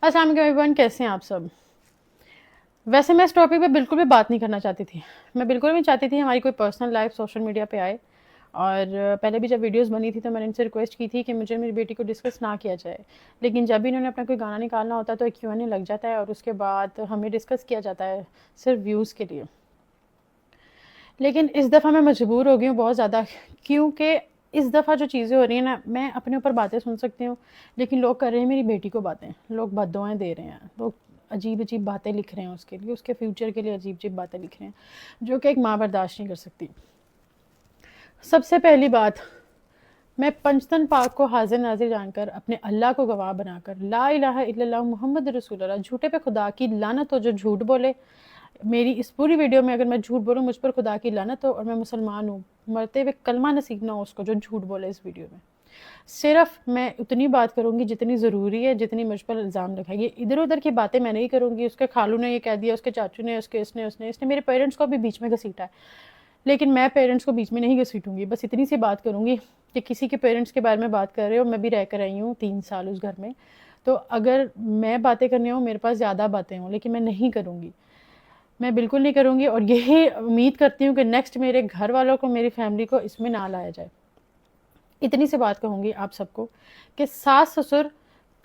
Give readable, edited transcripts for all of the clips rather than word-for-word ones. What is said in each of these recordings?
السلام علیکم ایوریون، کیسے ہیں آپ سب؟ ویسے میں اس ٹاپک پہ بالکل بھی بات نہیں کرنا چاہتی تھی. میں بالکل بھی چاہتی تھی ہماری کوئی پرسنل لائف سوشل میڈیا پہ آئے. اور پہلے بھی جب ویڈیوز بنی تھی تو میں نے ان سے ریکویسٹ کی تھی کہ مجھے میری بیٹی کو ڈسکس نہ کیا جائے. لیکن جب بھی انہوں نے اپنا کوئی گانا نکالنا ہوتا ہے تو ایک Q&A لگ جاتا ہے اور اس کے بعد ہمیں ڈسکس کیا جاتا ہے صرف ویوز کے لیے. لیکن اس دفعہ میں مجبور ہو گئی ہوں بہت زیادہ، کیونکہ اس دفعہ جو چیزیں ہو رہی ہیں نا، میں اپنے اوپر باتیں سن سکتی ہوں لیکن لوگ کر رہے ہیں میری بیٹی کو باتیں، لوگ بددعائیں دے رہے ہیں، لوگ عجیب عجیب باتیں لکھ رہے ہیں اس کے لیے، اس کے فیوچر کے لیے عجیب عجیب باتیں لکھ رہے ہیں جو کہ ایک ماں برداشت نہیں کر سکتی. سب سے پہلی بات، میں پنجتن پاک کو حاضر ناظر جان کر، اپنے اللہ کو گواہ بنا کر، لا الہ الا اللہ محمد رسول اللہ، جھوٹے پہ خدا کی لعنت ہو جو جھوٹ بولے. میری اس پوری ویڈیو میں اگر میں جھوٹ بولوں مجھ پر خدا کی لعنت ہو، اور میں مسلمان ہوں، مرتے ہوئے کلمہ نصیب نہ ہو اس کو جو جھوٹ بولے اس ویڈیو میں. صرف میں اتنی بات کروں گی جتنی ضروری ہے، جتنی مجھ پر الزام لگائے گی. ادھر ادھر کی باتیں میں نہیں کروں گی. اس کے خالو نے یہ کہہ دیا، اس کے چاچو نے، اس نے میرے پیرنٹس کو بھی بیچ میں گھسیٹا ہے، لیکن میں پیرنٹس کو بیچ میں نہیں گھسیٹوں گی. بس اتنی سی بات کروں گی کہ کسی کے پیرنٹس کے بارے میں بات کر رہے ہو، میں بھی رہ کر آئی ہوں 3 سال اس گھر میں، تو اگر میں باتیں کرنے ہوں، میرے پاس زیادہ باتیں ہوں، لیکن میں نہیں کروں گی، میں بالکل نہیں کروں گی. اور یہی امید کرتی ہوں کہ نیکسٹ میرے گھر والوں کو، میری فیملی کو اس میں نہ لایا جائے. اتنی سی بات کہوں گی آپ سب کو کہ ساس سسر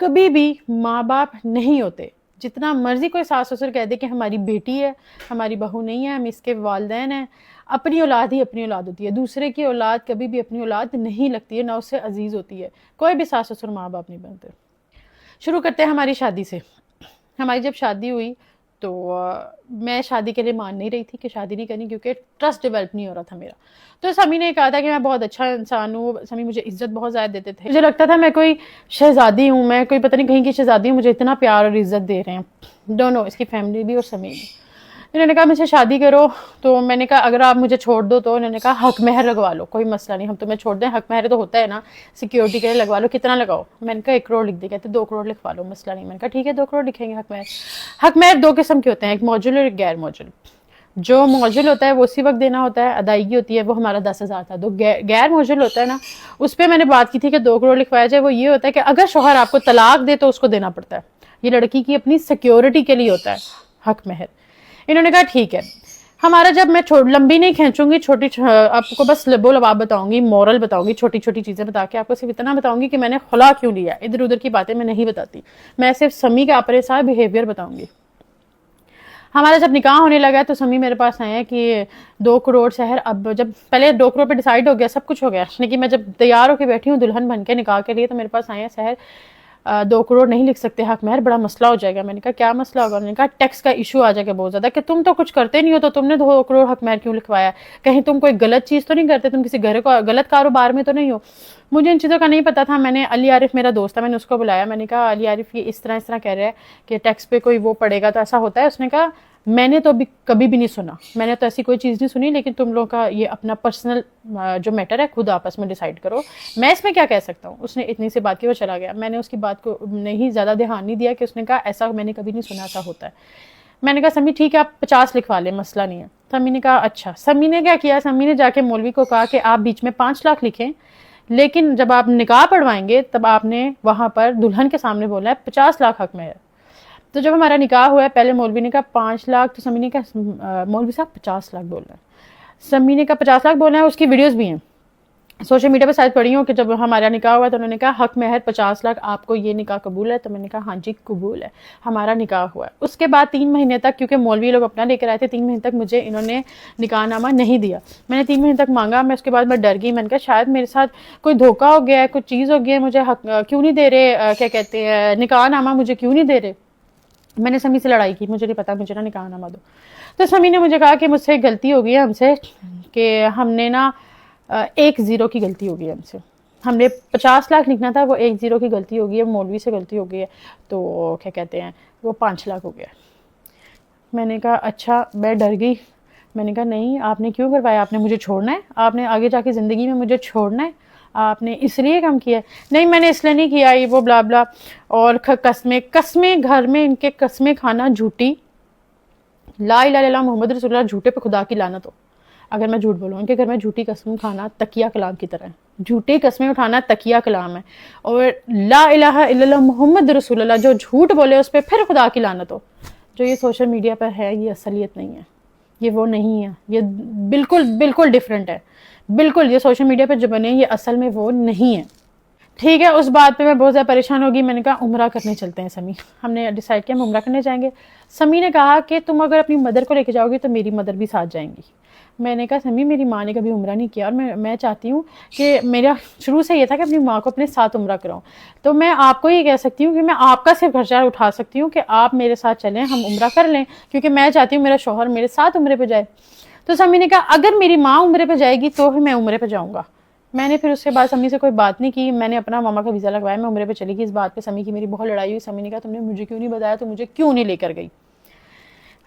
کبھی بھی ماں باپ نہیں ہوتے. جتنا مرضی کوئی ساس سسر کہہ دے کہ ہماری بیٹی ہے، ہماری بہو نہیں ہے، ہم اس کے والدین ہیں، اپنی اولاد ہی اپنی اولاد ہوتی ہے. دوسرے کی اولاد کبھی بھی اپنی اولاد نہیں لگتی ہے، نہ اس سے عزیز ہوتی ہے. کوئی بھی ساس سسر ماں باپ نہیں بنتے. شروع کرتے ہیں ہماری شادی سے. ہماری جب شادی ہوئی تو میں شادی کے لیے مان نہیں رہی تھی کہ شادی نہیں کرنی، کیونکہ ٹرسٹ ڈیولپ نہیں ہو رہا تھا میرا. تو سمی نے کہا تھا کہ میں بہت اچھا انسان ہوں، سمی مجھے عزت بہت زیادہ دیتے تھے، مجھے لگتا تھا میں کوئی شہزادی ہوں، میں کوئی پتہ نہیں کہیں کی شہزادی ہوں، مجھے اتنا پیار اور عزت دے رہے ہیں. دونوں، اس کی فیملی بھی اور سمی بھی. انہوں نے کہا مجھ سے شادی کرو، تو میں نے کہا اگر آپ مجھے چھوڑ دو تو انہوں نے کہا حق مہر لگوا لو، کوئی مسئلہ نہیں، ہم تمہیں چھوڑ دیں، حق مہر تو ہوتا ہے نا سیکیورٹی کے لیے، لگوا لو. کتنا لگاؤ؟ میں نے کہا 1 کروڑ لکھ دے. کہتے 2 کروڑ لکھوا لو، مسئلہ نہیں. میں نے کہا ٹھیک ہے 2 کروڑ لکھیں گے حق مہر. حق مہر 2 قسم کے ہوتے ہیں، ایک موجل اور ایک غیر موجل. جو موجل ہوتا ہے وہ اسی وقت دینا ہوتا ہے، ادائیگی ہوتی ہے، وہ ہمارا 10,000 تھا. تو غیر موجل ہوتا ہے نا، اس پہ میں نے بات کی تھی کہ 2 کروڑ لکھوایا جائے. وہ یہ ہوتا ہے کہ اگر شوہر آپ کو طلاق دے تو اس کو دینا پڑتا ہے، یہ لڑکی کی اپنی سیکیورٹی کے لیے ہوتا ہے حق مہر. انہوں نے کہا ٹھیک ہے. ہمارا جب میں لمبی نہیں کھینچوں گی، چھوٹی آپ کو بس لب و لباب بتاؤں گی، مورل بتاؤں گی، چھوٹی چھوٹی چیزیں بتا کے آپ کو صرف اتنا بتاؤں گی کہ میں نے خلا کیوں لیا. ادھر ادھر کی باتیں میں نہیں بتاتی، میں صرف سمی کا اپنے ساتھ بیہیویئر بتاؤں گی. ہمارا جب نکاح ہونے لگا تو سمی میرے پاس آئے کہ 2 کروڑ سحر. اب جب پہلے 2 کروڑ پہ ڈیسائیڈ ہو گیا، سب کچھ ہو گیا، لیکن میں جب تیار ہو کے بیٹھی ہوں دلہن بن کے نکاح کے لیے، تو میرے پاس آئے ہیں سحر 2 کروڑ نہیں لکھ سکتے حق مہر، بڑا مسئلہ ہو جائے گا. میں نے کہا کیا مسئلہ ہوگا؟ انہوں نے کہا ٹیکس کا ایشو آ جائے گا بہت زیادہ، کہ تم تو کچھ کرتے نہیں ہو تو تم نے 2 کروڑ حق مہر کیوں لکھوایا؟ کہیں تم کوئی غلط چیز تو نہیں کرتے، تم کسی گھر کو غلط کاروبار میں تو نہیں ہو؟ مجھے ان چیزوں کا نہیں پتا تھا. میں نے علی عارف میرا دوست تھا، میں نے اس کو بلایا. میں نے کہا علی عارف یہ اس طرح کہہ رہا ہے کہ ٹیکس پہ کوئی وہ پڑے گا تو ایسا ہوتا ہے. اس نے کہا میں نے تو کبھی بھی نہیں سنا، میں نے تو ایسی کوئی چیز نہیں سنی، لیکن تم لوگوں کا یہ اپنا پرسنل جو میٹر ہے خود آپس میں ڈیسائیڈ کرو، میں اس میں کیا کہہ سکتا ہوں. اس نے اتنی سی بات کی، وہ چلا گیا. میں نے اس کی بات کو نہیں زیادہ دھیان نہیں دیا کہ اس نے کہا ایسا میں نے کبھی نہیں سنا، ایسا ہوتا ہے. میں نے کہا سمی ٹھیک ہے آپ 50 لکھوا لیں، مسئلہ نہیں ہے. سمی نے کہا اچھا. سمی نے کیا کیا، سمی نے جا کے مولوی کو کہا کہ آپ بیچ میں 5 لاکھ لکھیں، لیکن جب آپ نکاح پڑھوائیں گے تب آپ نے وہاں پر دلہن کے سامنے بولا ہے 50 لاکھ حق مہر. تو جب ہمارا نکاح ہوا ہے، پہلے مولوی نے کہا 5 لاکھ، تو سمی نے کہا مولوی صاحب 50 لاکھ بول رہے ہیں. سمی نے کہا 50 لاکھ بولنا ہے. اس کی ویڈیوز بھی ہیں سوشل میڈیا پہ شاید پڑھی ہوں کہ جب ہمارا نکاح ہوا تو انہوں نے کہا حق مہر 50 لاکھ، آپ کو یہ نکاح قبول ہے؟ تو میں نے کہا ہاں جی قبول ہے. ہمارا نکاح ہوا ہے. اس کے بعد 3 مہینے تک، کیونکہ مولوی لوگ اپنا لے کر آئے تھے، 3 مہینے تک مجھے انہوں نے نکاح نامہ نہیں دیا. میں نے 3 مہینے تک مانگا. میں اس کے بعد میں ڈر گئی. میں نے کہا شاید میرے ساتھ کوئی دھوکہ ہو گیا ہے، کوئی چیز ہو گئی ہے، مجھے حق کیوں نہیں دے رہے، کیا کہتے ہیں نکاح نامہ مجھے کیوں نہیں دے رہے. میں نے سمی سے لڑائی کی، مجھے نہیں پتا، مجھے نہ نکاح نامہ دو. تو سمی نے مجھے کہا کہ مجھ سے غلطی ہو گئی ہے، ہم سے، کہ ہم نے نا 1 زیرو کی غلطی ہو گئی ہے ہم سے. ہم نے 50 لاکھ لکھنا تھا، وہ 1 زیرو کی غلطی ہو گئی ہے، مولوی سے غلطی ہو گئی ہے، تو کیا کہتے ہیں وہ 5 لاکھ ہو گیا. میں نے کہا اچھا. میں ڈر گئی. میں نے کہا نہیں آپ نے کیوں کروایا؟ آپ نے مجھے چھوڑنا ہے؟ آپ نے آگے جا کے زندگی میں مجھے چھوڑنا ہے؟ آپ نے اس لیے کم کیا ہے؟ نہیں میں نے اس لیے نہیں کیا، یہ وہ بلا بلا. اور قسمیں گھر میں ان کے قسمیں کھانا جھوٹی، لا الہ الا اللہ محمد رسول اللہ، جھوٹے پہ خدا کی لعنت ہو. اگر میں جھوٹ بولوں، ان کے گھر میں جھوٹی قسم کھانا تکیہ کلام کی طرح ہے. جھوٹی قسمیں اٹھانا تقیہ کلام ہے، اور لا الہ الا اللہ محمد رسول اللہ جو جھوٹ بولے اس پہ پھر خدا کی لعنت ہو۔ جو یہ سوشل میڈیا پر ہے یہ اصلیت نہیں ہے، یہ وہ نہیں ہے، یہ بالکل بالکل ڈیفرنٹ ہے، بالکل یہ سوشل میڈیا پہ جو بنے یہ اصل میں وہ نہیں ہے۔ ٹھیک ہے، اس بات پہ میں بہت زیادہ پریشان ہوگی، میں نے کہا عمرہ کرنے چلتے ہیں سمی، ہم نے ڈیسائیڈ کیا ہم عمرہ کرنے جائیں گے۔ سمی نے کہا کہ تم اگر اپنی مدر کو لے کے جاؤ گی تو میری مدر بھی ساتھ جائیں گی۔ میں نے کہا سمی میری ماں نے کبھی عمرہ نہیں کیا، اور میں چاہتی ہوں کہ میرا شروع سے یہ تھا کہ اپنی ماں کو اپنے ساتھ عمرہ کراؤں، تو میں آپ کو یہ کہہ سکتی ہوں کہ میں آپ کا صرف خرچہ اٹھا سکتی ہوں کہ آپ میرے ساتھ چلیں، ہم عمرہ کر لیں، کیونکہ میں چاہتی ہوں میرا شوہر میرے ساتھ عمرے پہ جائے۔ تو سمی نے کہا اگر میری ماں عمرے پہ جائے گی تو میں عمرے پہ جاؤں گا۔ میں نے پھر اس کے بعد سمی سے کوئی بات نہیں کی، میں نے اپنا ماما کا ویزا لگوایا، میں عمرے پہ چلی گئی۔ اس بات پہ سمی کی میری بہت لڑائی ہوئی، سمی نے کہا تم نے مجھے کیوں نہیں بتایا، تو مجھے کیوں نہیں لے کر گئی؟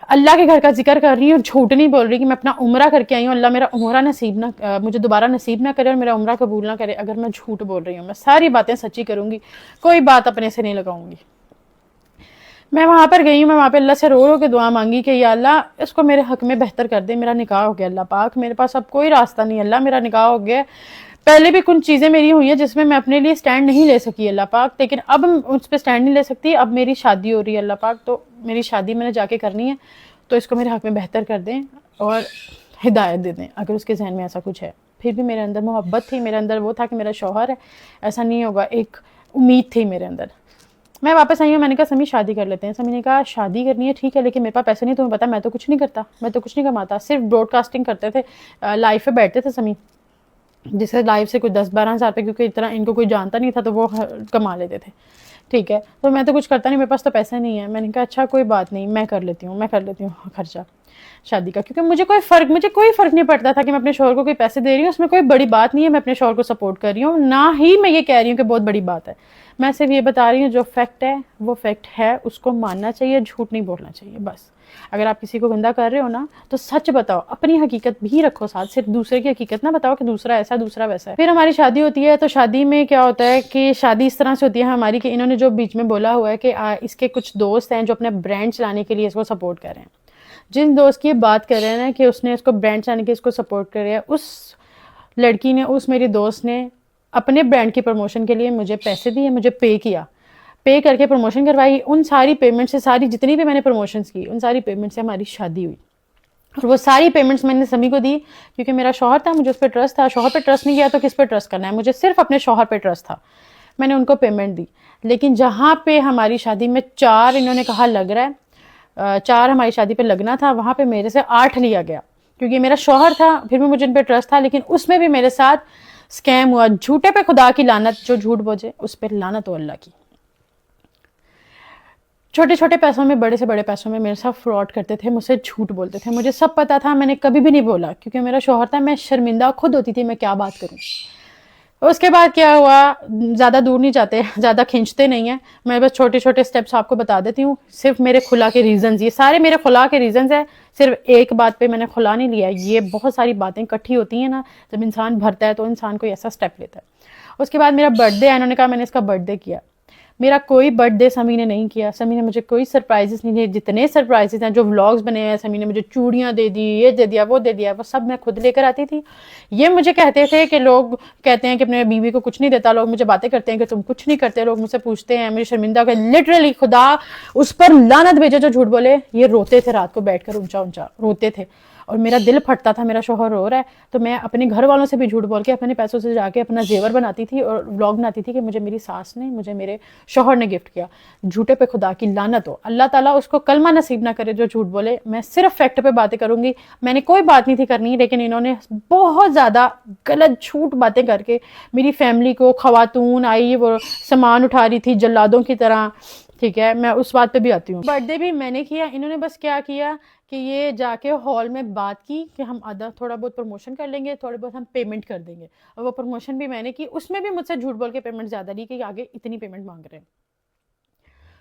اللہ کے گھر کا ذکر کر رہی ہوں، جھوٹ نہیں بول رہی کہ میں اپنا عمرہ کر کے آئی ہوں، اللہ میرا عمرہ نصیب نہ مجھے دوبارہ نصیب نہ کرے اور میرا عمرہ قبول نہ کرے اگر میں جھوٹ بول رہی ہوں۔ میں ساری باتیں سچی کروں گی، کوئی بات اپنے سے نہیں لگاؤں گی۔ میں وہاں پر گئی ہوں، میں وہاں پہ اللہ سے رو رو کے دعا مانگی کہ یا اللہ اس کو میرے حق میں بہتر کر دے، میرا نکاح ہو گیا اللہ پاک، میرے پاس اب کوئی راستہ نہیں، اللہ میرا نکاح ہو گیا۔ پہلے بھی کچھ چیزیں میری ہوئی ہیں جس میں اپنے لیے سٹینڈ نہیں لے سکی اللہ پاک، لیکن اب اس پہ سٹینڈ نہیں لے سکتی، اب میری شادی ہو رہی ہے اللہ پاک، تو میری شادی میں نے جا کے کرنی ہے، تو اس کو میرے حق میں بہتر کر دیں اور ہدایت دے دیں اگر اس کے ذہن میں ایسا کچھ ہے۔ پھر بھی میرے اندر محبت تھی، میرے اندر وہ تھا کہ میرا شوہر ہے، ایسا نہیں ہوگا، ایک امید تھی میرے اندر۔ میں واپس آئی ہوں، میں نے کہا سمی شادی کر لیتے ہیں۔ سمی نے کہا شادی کرنی ہے ٹھیک ہے، لیکن میرے پاس پیسے نہیں، تمہیں پتا میں تو کچھ نہیں کرتا، میں تو کچھ نہیں کماتا، صرف براڈ کاسٹنگ کرتے تھے، لائف پہ بیٹھتے تھے سمی، جس سے لائف سے کوئی 10-12 ہزار پہ، کیونکہ اتنا ان کو کوئی جانتا نہیں تھا تو وہ کما لیتے تھے۔ ٹھیک ہے، تو میں تو کچھ کرتا نہیں، میرے پاس تو پیسے نہیں ہے۔ میں نے کہا اچھا کوئی بات نہیں، میں کر لیتی ہوں خرچہ شادی کا، کیونکہ مجھے کوئی فرق نہیں پڑتا تھا کہ میں اپنے شوہر کو کوئی پیسے دے رہی ہوں، اس میں کوئی بڑی بات نہیں ہے، میں اپنے شوہر کو سپورٹ کر رہی ہوں، نہ ہی میں یہ کہہ رہی ہوں کہ بہت بڑی بات ہے، میں صرف یہ بتا رہی ہوں جو فیکٹ ہے وہ فیکٹ ہے، اس کو ماننا چاہیے، جھوٹ نہیں بولنا چاہیے بس۔ اگر آپ کسی کو گندا کر رہے ہو نا تو سچ بتاؤ، اپنی حقیقت بھی رکھو ساتھ، صرف دوسرے کی حقیقت نہ بتاؤ کہ دوسرا ایسا دوسرا ویسا ہے۔ پھر ہماری شادی ہوتی ہے، تو شادی میں کیا ہوتا ہے کہ شادی اس طرح سے ہوتی ہے ہماری کہ انہوں نے جو بیچ میں بولا ہوا ہے کہ اس کے کچھ دوست ہیں جو اپنے برانڈ چلانے کے لیے اس کو سپورٹ کر رہے ہیں۔ جن دوست کی یہ بات کر رہے ہیں کہ اس نے اس کو برانڈ چلانے کے اس کو سپورٹ کر رہا ہے، اس لڑکی نے، اس میری دوست نے اپنے برانڈ کی پروموشن کے لیے مجھے پیسے دیے، مجھے پے کر کے پروموشن کروائی، ان ساری پیمنٹ سے، ساری جتنی بھی میں نے پروموشنز کی ان ساری پیمنٹ سے ہماری شادی ہوئی، اور وہ ساری پیمنٹس میں نے سمی کو دی، کیونکہ میرا شوہر تھا، مجھے اس پہ ٹرسٹ تھا، شوہر پہ ٹرسٹ نہیں کیا تو کس پہ ٹرسٹ کرنا ہے، مجھے صرف اپنے شوہر پہ ٹرسٹ تھا، میں نے ان کو پیمنٹ دی۔ لیکن جہاں پہ ہماری شادی میں 4 انہوں نے کہا لگ رہا ہے، 4 ہماری شادی پہ لگنا تھا، وہاں پہ میرے سے 8 لیا گیا، کیونکہ میرا شوہر تھا، پھر بھی مجھے ان پہ ٹرسٹ تھا، لیکن اس میں بھی میرے ساتھ اسکیم ہوا۔ جھوٹے پہ خدا کی لعنت، جو جھوٹ بوجھے اس پہ لعنت ہو اللہ کی۔ چھوٹے چھوٹے پیسوں میں، بڑے سے بڑے پیسوں میں میرے ساتھ فراڈ کرتے تھے، مجھ سے جھوٹ بولتے تھے، مجھے سب پتا تھا، میں نے کبھی بھی نہیں بولا کیونکہ میرا شوہر تھا، میں شرمندہ خود ہوتی تھی میں کیا بات کروں۔ اس کے بعد کیا ہوا، زیادہ دور نہیں جاتے، زیادہ کھینچتے نہیں ہیں، میں بس چھوٹے چھوٹے سٹیپس آپ کو بتا دیتی ہوں، صرف میرے خلا کے ریزنز، یہ سارے میرے خلا کے ریزنز ہیں، صرف ایک بات پہ میں نے خلا نہیں لیا، یہ بہت ساری باتیں اکٹھی ہوتی ہیں نا، جب انسان بھرتا ہے تو انسان کوئی ایسا سٹیپ لیتا ہے۔ اس کے بعد میرا برتھ ڈے ہے، انہوں نے کہا میں نے اس کا برتھ ڈے کیا، میرا کوئی برتھ ڈے سمی نے نہیں کیا، سمی نے مجھے کوئی سرپرائزز نہیں دیے، جتنے سرپرائزز ہیں جو ولاگز بنے ہیں، سمی نے مجھے چوڑیاں دے دی، یہ دے دیا، وہ دے دیا، وہ سب میں خود لے کر آتی تھی۔ یہ مجھے کہتے تھے کہ لوگ کہتے ہیں کہ اپنے بیوی کو کچھ نہیں دیتا، لوگ مجھے باتیں کرتے ہیں کہ تم کچھ نہیں کرتے، لوگ مجھ سے پوچھتے ہیں، مجھے شرمندہ کر، لٹرلی خدا اس پر لعنت بھیجے جو جھوٹ بولے، یہ روتے تھے رات کو بیٹھ کر اونچا اونچا روتے تھے، اور میرا دل پھٹتا تھا، میرا شوہر رو رہا ہے تو میں اپنے گھر والوں سے بھی جھوٹ بول کے اپنے پیسوں سے جا کے اپنا زیور بناتی تھی اور ولاگ بناتی تھی کہ مجھے میری ساس نے، مجھے میرے شوہر نے گفٹ کیا۔ جھوٹے پہ خدا کی لعنت ہو، اللہ تعالیٰ اس کو کلمہ نصیب نہ کرے جو جھوٹ بولے۔ میں صرف فیکٹ پہ باتیں کروں گی، میں نے کوئی بات نہیں تھی کرنی، لیکن انہوں نے بہت زیادہ غلط جھوٹ باتیں کر کے میری فیملی کو، خواتون آئی وہ سامان اٹھا رہی تھی جلادوں کی طرح، ٹھیک ہے، میں اس بات پہ بھی آتی ہوں۔ برتھ ڈے بھی میں نے کیا، انہوں نے بس کیا کیا کہ یہ جا کے ہال میں بات کی کہ ہم آدھا تھوڑا بہت پروموشن کر لیں گے، تھوڑے بہت ہم پیمنٹ کر دیں گے، اور وہ پروموشن بھی میں نے کی، اس میں بھی مجھ سے جھوٹ بول کے پیمنٹ زیادہ لی کہ آگے اتنی پیمنٹ مانگ رہے ہیں۔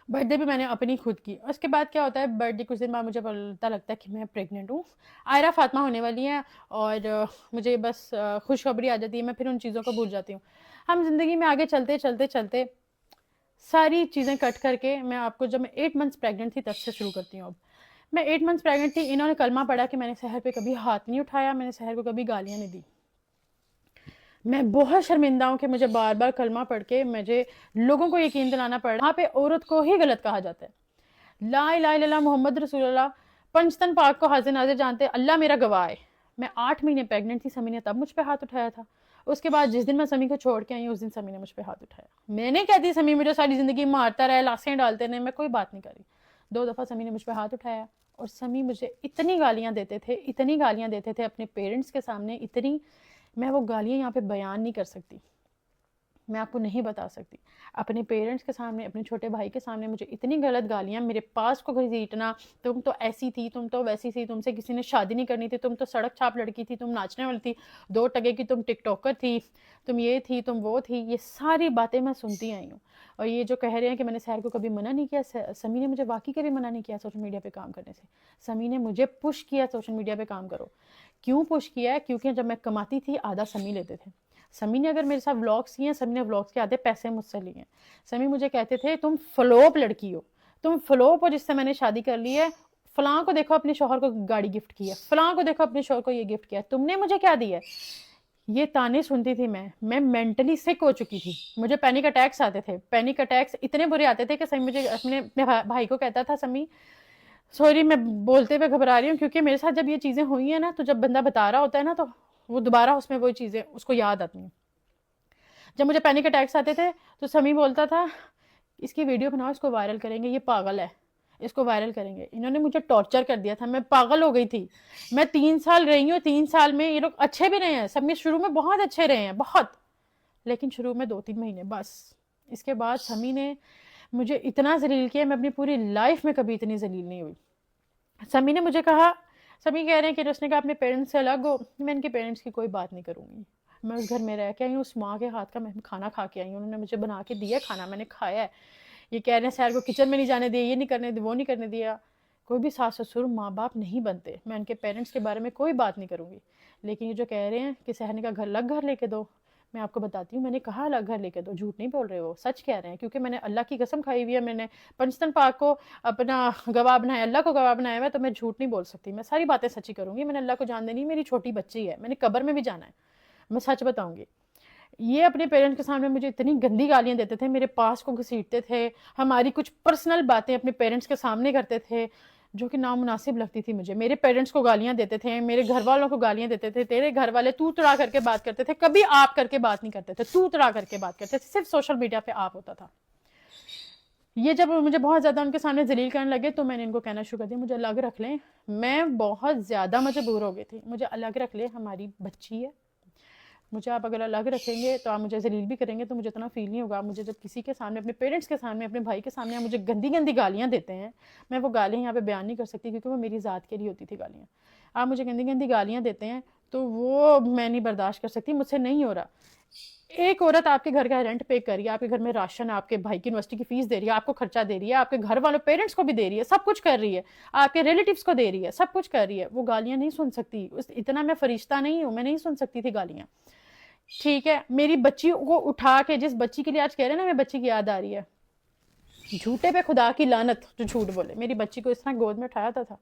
برتھ ڈے بھی میں نے اپنی خود کی۔ اس کے بعد کیا ہوتا ہے، برتھ ڈے کچھ دن بعد مجھے پتا لگتا ہے کہ میں پریگننٹ ہوں، آئرہ فاطمہ ہونے والی ہیں، اور مجھے بس خوشخبری آ جاتی ہے، میں پھر ان چیزوں کو بھول جاتی ہوں۔ ہم زندگی میں آگے چلتے چلتے چلتے ساری چیزیں کٹ کر کے، میں آپ کو جب میں 8 منتھس پریگننٹ تھی تب سے شروع کرتی ہوں۔ اب میں 8 منتھس پریگننٹ تھی، انہوں نے کلمہ پڑھا کہ میں نے سحر پہ کبھی ہاتھ نہیں اٹھایا، میں نے سحر کو کبھی گالیاں نہیں دی، میں بہت شرمندہ ہوں کہ مجھے بار بار کلمہ پڑھ کے مجھے لوگوں کو یقین دلانا پڑ رہا ہے وہاں پہ عورت کو ہی غلط کہا جاتا ہے. لا الہ الا اللہ محمد رسول اللہ، پنجتن پاک کو حاضر ناظر جانتے، اللہ میرا گواہ ہے. میں 8 مہینے پیگنٹ تھی، سمی نے تب مجھ پہ ہاتھ اٹھایا تھا. اس کے بعد جس دن میں سمی کو چھوڑ کے آئی ہوں اس دن سمی نے مجھ پہ ہاتھ اٹھایا. میں نہیں کہتی سمی مجھے ساری زندگی مارتا رہے، لاشیں ڈالتے رہے، میں کوئی بات نہیں کری. 2 دفعہ سمی نے مجھ پہ ہاتھ اٹھایا اور سمی مجھے اتنی گالیاں دیتے تھے، اتنی گالیاں دیتے تھے اپنے پیرنٹس کے سامنے، اتنی، میں وہ گالیاں یہاں پہ بیان نہیں کر سکتی، میں آپ کو نہیں بتا سکتی. اپنے پیرنٹس کے سامنے، اپنے چھوٹے بھائی کے سامنے مجھے اتنی غلط گالیاں، میرے پاس کو گھسیٹنا، تم تو ایسی تھی، تم تو ویسی تھی، تم سے کسی نے شادی نہیں کرنی تھی، تم تو سڑک چھاپ لڑکی تھی، تم ناچنے والی تھی، 2 ٹگے کی تم ٹک ٹاکر تھی، تم یہ تھی، تم وہ تھی. یہ ساری باتیں میں سنتی آئی ہوں. اور یہ جو کہہ رہے ہیں کہ میں نے سحر کو کبھی منع نہیں کیا، سمی نے مجھے واقعی کبھی منع نہیں کیا سوشل میڈیا پہ کام کرنے سے. سمی نے مجھے پش کیا سوشل میڈیا پہ کام کرو. کیوں پش کیا ہے؟ کیونکہ جب میں کماتی تھی آدھا سمی لیتے تھے. سمی نے اگر میرے ساتھ ولاگس کیے ہیں، سمی نے ولاگس کے آدھے پیسے مجھ سے لیے ہیں. سمی مجھے کہتے تھے تم فلوپ لڑکی ہو، تم فلوپ ہو جس سے میں نے شادی کر لی ہے. فلاں کو دیکھو اپنے شوہر کو گاڑی گفٹ کی ہے، فلاں کو دیکھو اپنے شوہر کو یہ گفٹ کیا ہے، تم نے مجھے کیا دیا ہے. یہ تانے سنتی تھی میں مینٹلی سک ہو چکی تھی. مجھے پینک اٹیکس آتے تھے، پینک اٹیکس اتنے برے آتے تھے کہ سمی مجھے اپنے بھائی کو کہتا تھا سمی سوری میں بولتے ہوئے گھبرا رہی ہوں، کیونکہ میرے ساتھ جب یہ چیزیں ہوئی ہیں نا تو جب بندہ بتا رہا ہوتا ہے نا تو وہ دوبارہ اس میں وہی چیزیں اس کو یاد آتی ہیں. جب مجھے پینک اٹیکس آتے تھے تو سمی بولتا تھا اس کی ویڈیو بناؤ، اس کو وائرل کریں گے، یہ پاگل ہے، اس کو وائرل کریں گے. انہوں نے مجھے ٹارچر کر دیا تھا، میں پاگل ہو گئی تھی. میں 3 سال رہی ہوں، 3 سال میں یہ لوگ اچھے بھی رہے ہیں، سب میں شروع میں بہت اچھے رہے ہیں، بہت، لیکن شروع میں 2-3 مہینے بس. اس کے بعد سمی نے مجھے اتنا ذلیل کیا، میں اپنی پوری لائف میں کبھی اتنی ذلیل نہیں ہوئی. سمی نے مجھے کہا، سمی کہہ رہے ہیں کہ اس نے کہا اپنے پیرنٹس سے الگ ہو. میں ان کے پیرنٹس کی کوئی بات نہیں کروں گی. میں اس گھر میں رہ کے آئی ہوں، اس ماں کے ہاتھ کا میں کھانا کھا کے آئی ہوں، انہوں نے مجھے بنا کے دیا کھانا، میں نے کھایا ہے. یہ کہہ رہے ہیں سیر کو کچن میں نہیں جانے دیا، یہ نہیں کرنے دیا، وہ نہیں کرنے دیا. کوئی بھی ساس سسر ماں باپ نہیں بنتے. میں ان کے پیرنٹس کے بارے میں کوئی بات نہیں کروں گی. لیکن یہ جو کہہ رہے ہیں کہ سہرنے کا الگ گھر لے کے دو، میں آپ کو بتاتی ہوں میں نے کہا الگ گھر لے کے دو. جھوٹ نہیں بول رہے، وہ سچ کہہ رہے ہیں، کیونکہ میں نے اللہ کی قسم کھائی ہوئی ہے. میں نے پنجتن پاک کو اپنا گواہ بنایا، اللہ کو گواہ بنایا ہوا ہے، تو میں جھوٹ نہیں بول سکتی. میں ساری باتیں سچی کروں گی. میں نے اللہ کو جان دینی، میری چھوٹی بچی ہے، میں نے قبر میں بھی جانا ہے، میں سچ بتاؤں گی. یہ اپنے پیرنٹس کے سامنے مجھے اتنی گندی گالیاں دیتے تھے، میرے پاس کو گھسیٹتے تھے، ہماری کچھ پرسنل باتیں اپنے پیرنٹس کے سامنے کرتے تھے جو کہ نامناسب لگتی تھی مجھے. میرے پیرنٹس کو گالیاں دیتے تھے، میرے گھر والوں کو گالیاں دیتے تھے. تیرے گھر والے تو تڑا کر کے بات کرتے تھے، کبھی آپ کر کے بات نہیں کرتے تھے، تو تڑا کر کے بات کرتے تھے، صرف سوشل میڈیا پہ آپ ہوتا تھا. یہ جب مجھے بہت زیادہ ان کے سامنے ذلیل کرنے لگے تو میں نے ان کو کہنا شروع کر دیا مجھے الگ رکھ لیں. میں بہت زیادہ مجبور ہو گئی تھی، مجھے الگ رکھ لیں، ہماری بچی ہے، مجھے آپ اگر الگ رکھیں گے تو آپ مجھے ذلیل بھی کریں گے تو مجھے اتنا فیل نہیں ہوگا. مجھے جب کسی کے سامنے، اپنے پیرنٹس کے سامنے، اپنے بھائی کے سامنے مجھے گندی گندی گالیاں دیتے ہیں، میں وہ گالیاں یہاں پہ بیان نہیں کر سکتی کیونکہ وہ میری ذات کے لیے ہوتی تھی گالیاں. آپ مجھے گندی گندی گالیاں دیتے ہیں تو وہ میں نہیں برداشت کر سکتی، مجھ سے نہیں ہو رہا. ایک عورت آپ کے گھر کا رینٹ پے کر رہی ہے، آپ کے گھر میں راشن، آپ کے بھائی کی یونیورسٹی کی فیس دے رہی ہے، آپ کو خرچہ دے رہی ہے، آپ کے گھر والوں پیرنٹس کو بھی دے رہی ہے، سب کچھ کر رہی ہے، آپ کے ریلیٹیوز کو دے رہی ہے، سب کچھ کر رہی ہے، وہ گالیاں نہیں سن سکتی. اتنا میں فرشتہ نہیں ہوں، میں نہیں سن سکتی تھی گالیاں. ٹھیک ہے، میری بچی کو اٹھا کے، جس بچی کے لیے آج کہہ رہے ہیں نا میں بچی کی یاد آ رہی ہے، جھوٹے پہ خدا کی لعنت جو جھوٹ بولے. میری بچی کو اس طرح گود میں اٹھایا تھا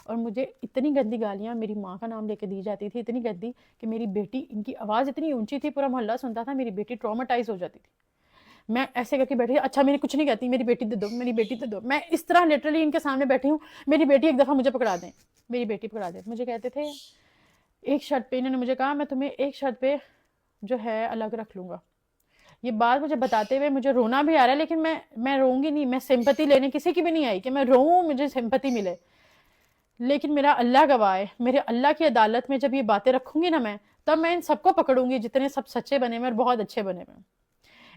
اور مجھے اتنی گندی گالیاں میری ماں کا نام لے کے دی جاتی تھی، اتنی گندی کہ میری بیٹی، ان کی آواز اتنی اونچی تھی پورا محلہ سنتا تھا، میری بیٹی ٹرامیٹائز ہو جاتی تھی. میں ایسے کر کے بیٹھی، اچھا میری کچھ نہیں کہتی، میری بیٹی دے دو، میری بیٹی دے دو. میں اس طرح لٹرلی ان کے سامنے بیٹھی ہوں، میری بیٹی ایک دفعہ مجھے پکڑا دیں، میری بیٹی پکڑا دیں. مجھے کہتے تھے ایک شرط پہ، انہوں نے مجھے کہا میں تمہیں ایک شرط پہ جو ہے الگ رکھ لوں گا. یہ بات مجھے بتاتے ہوئے مجھے رونا بھی آ رہا ہے، لیکن میں روں گی نہیں. میں سمپتی لینے کسی کی بھی نہیں آئی کہ میں روؤں مجھے سمپتی ملے. لیکن میرا اللہ گواہ ہے، میرے اللہ کی عدالت میں جب یہ باتیں رکھوں گی نا میں، تب میں ان سب کو پکڑوں گی جتنے سب سچے بنے ہوئے اور بہت اچھے بنے ہوئے.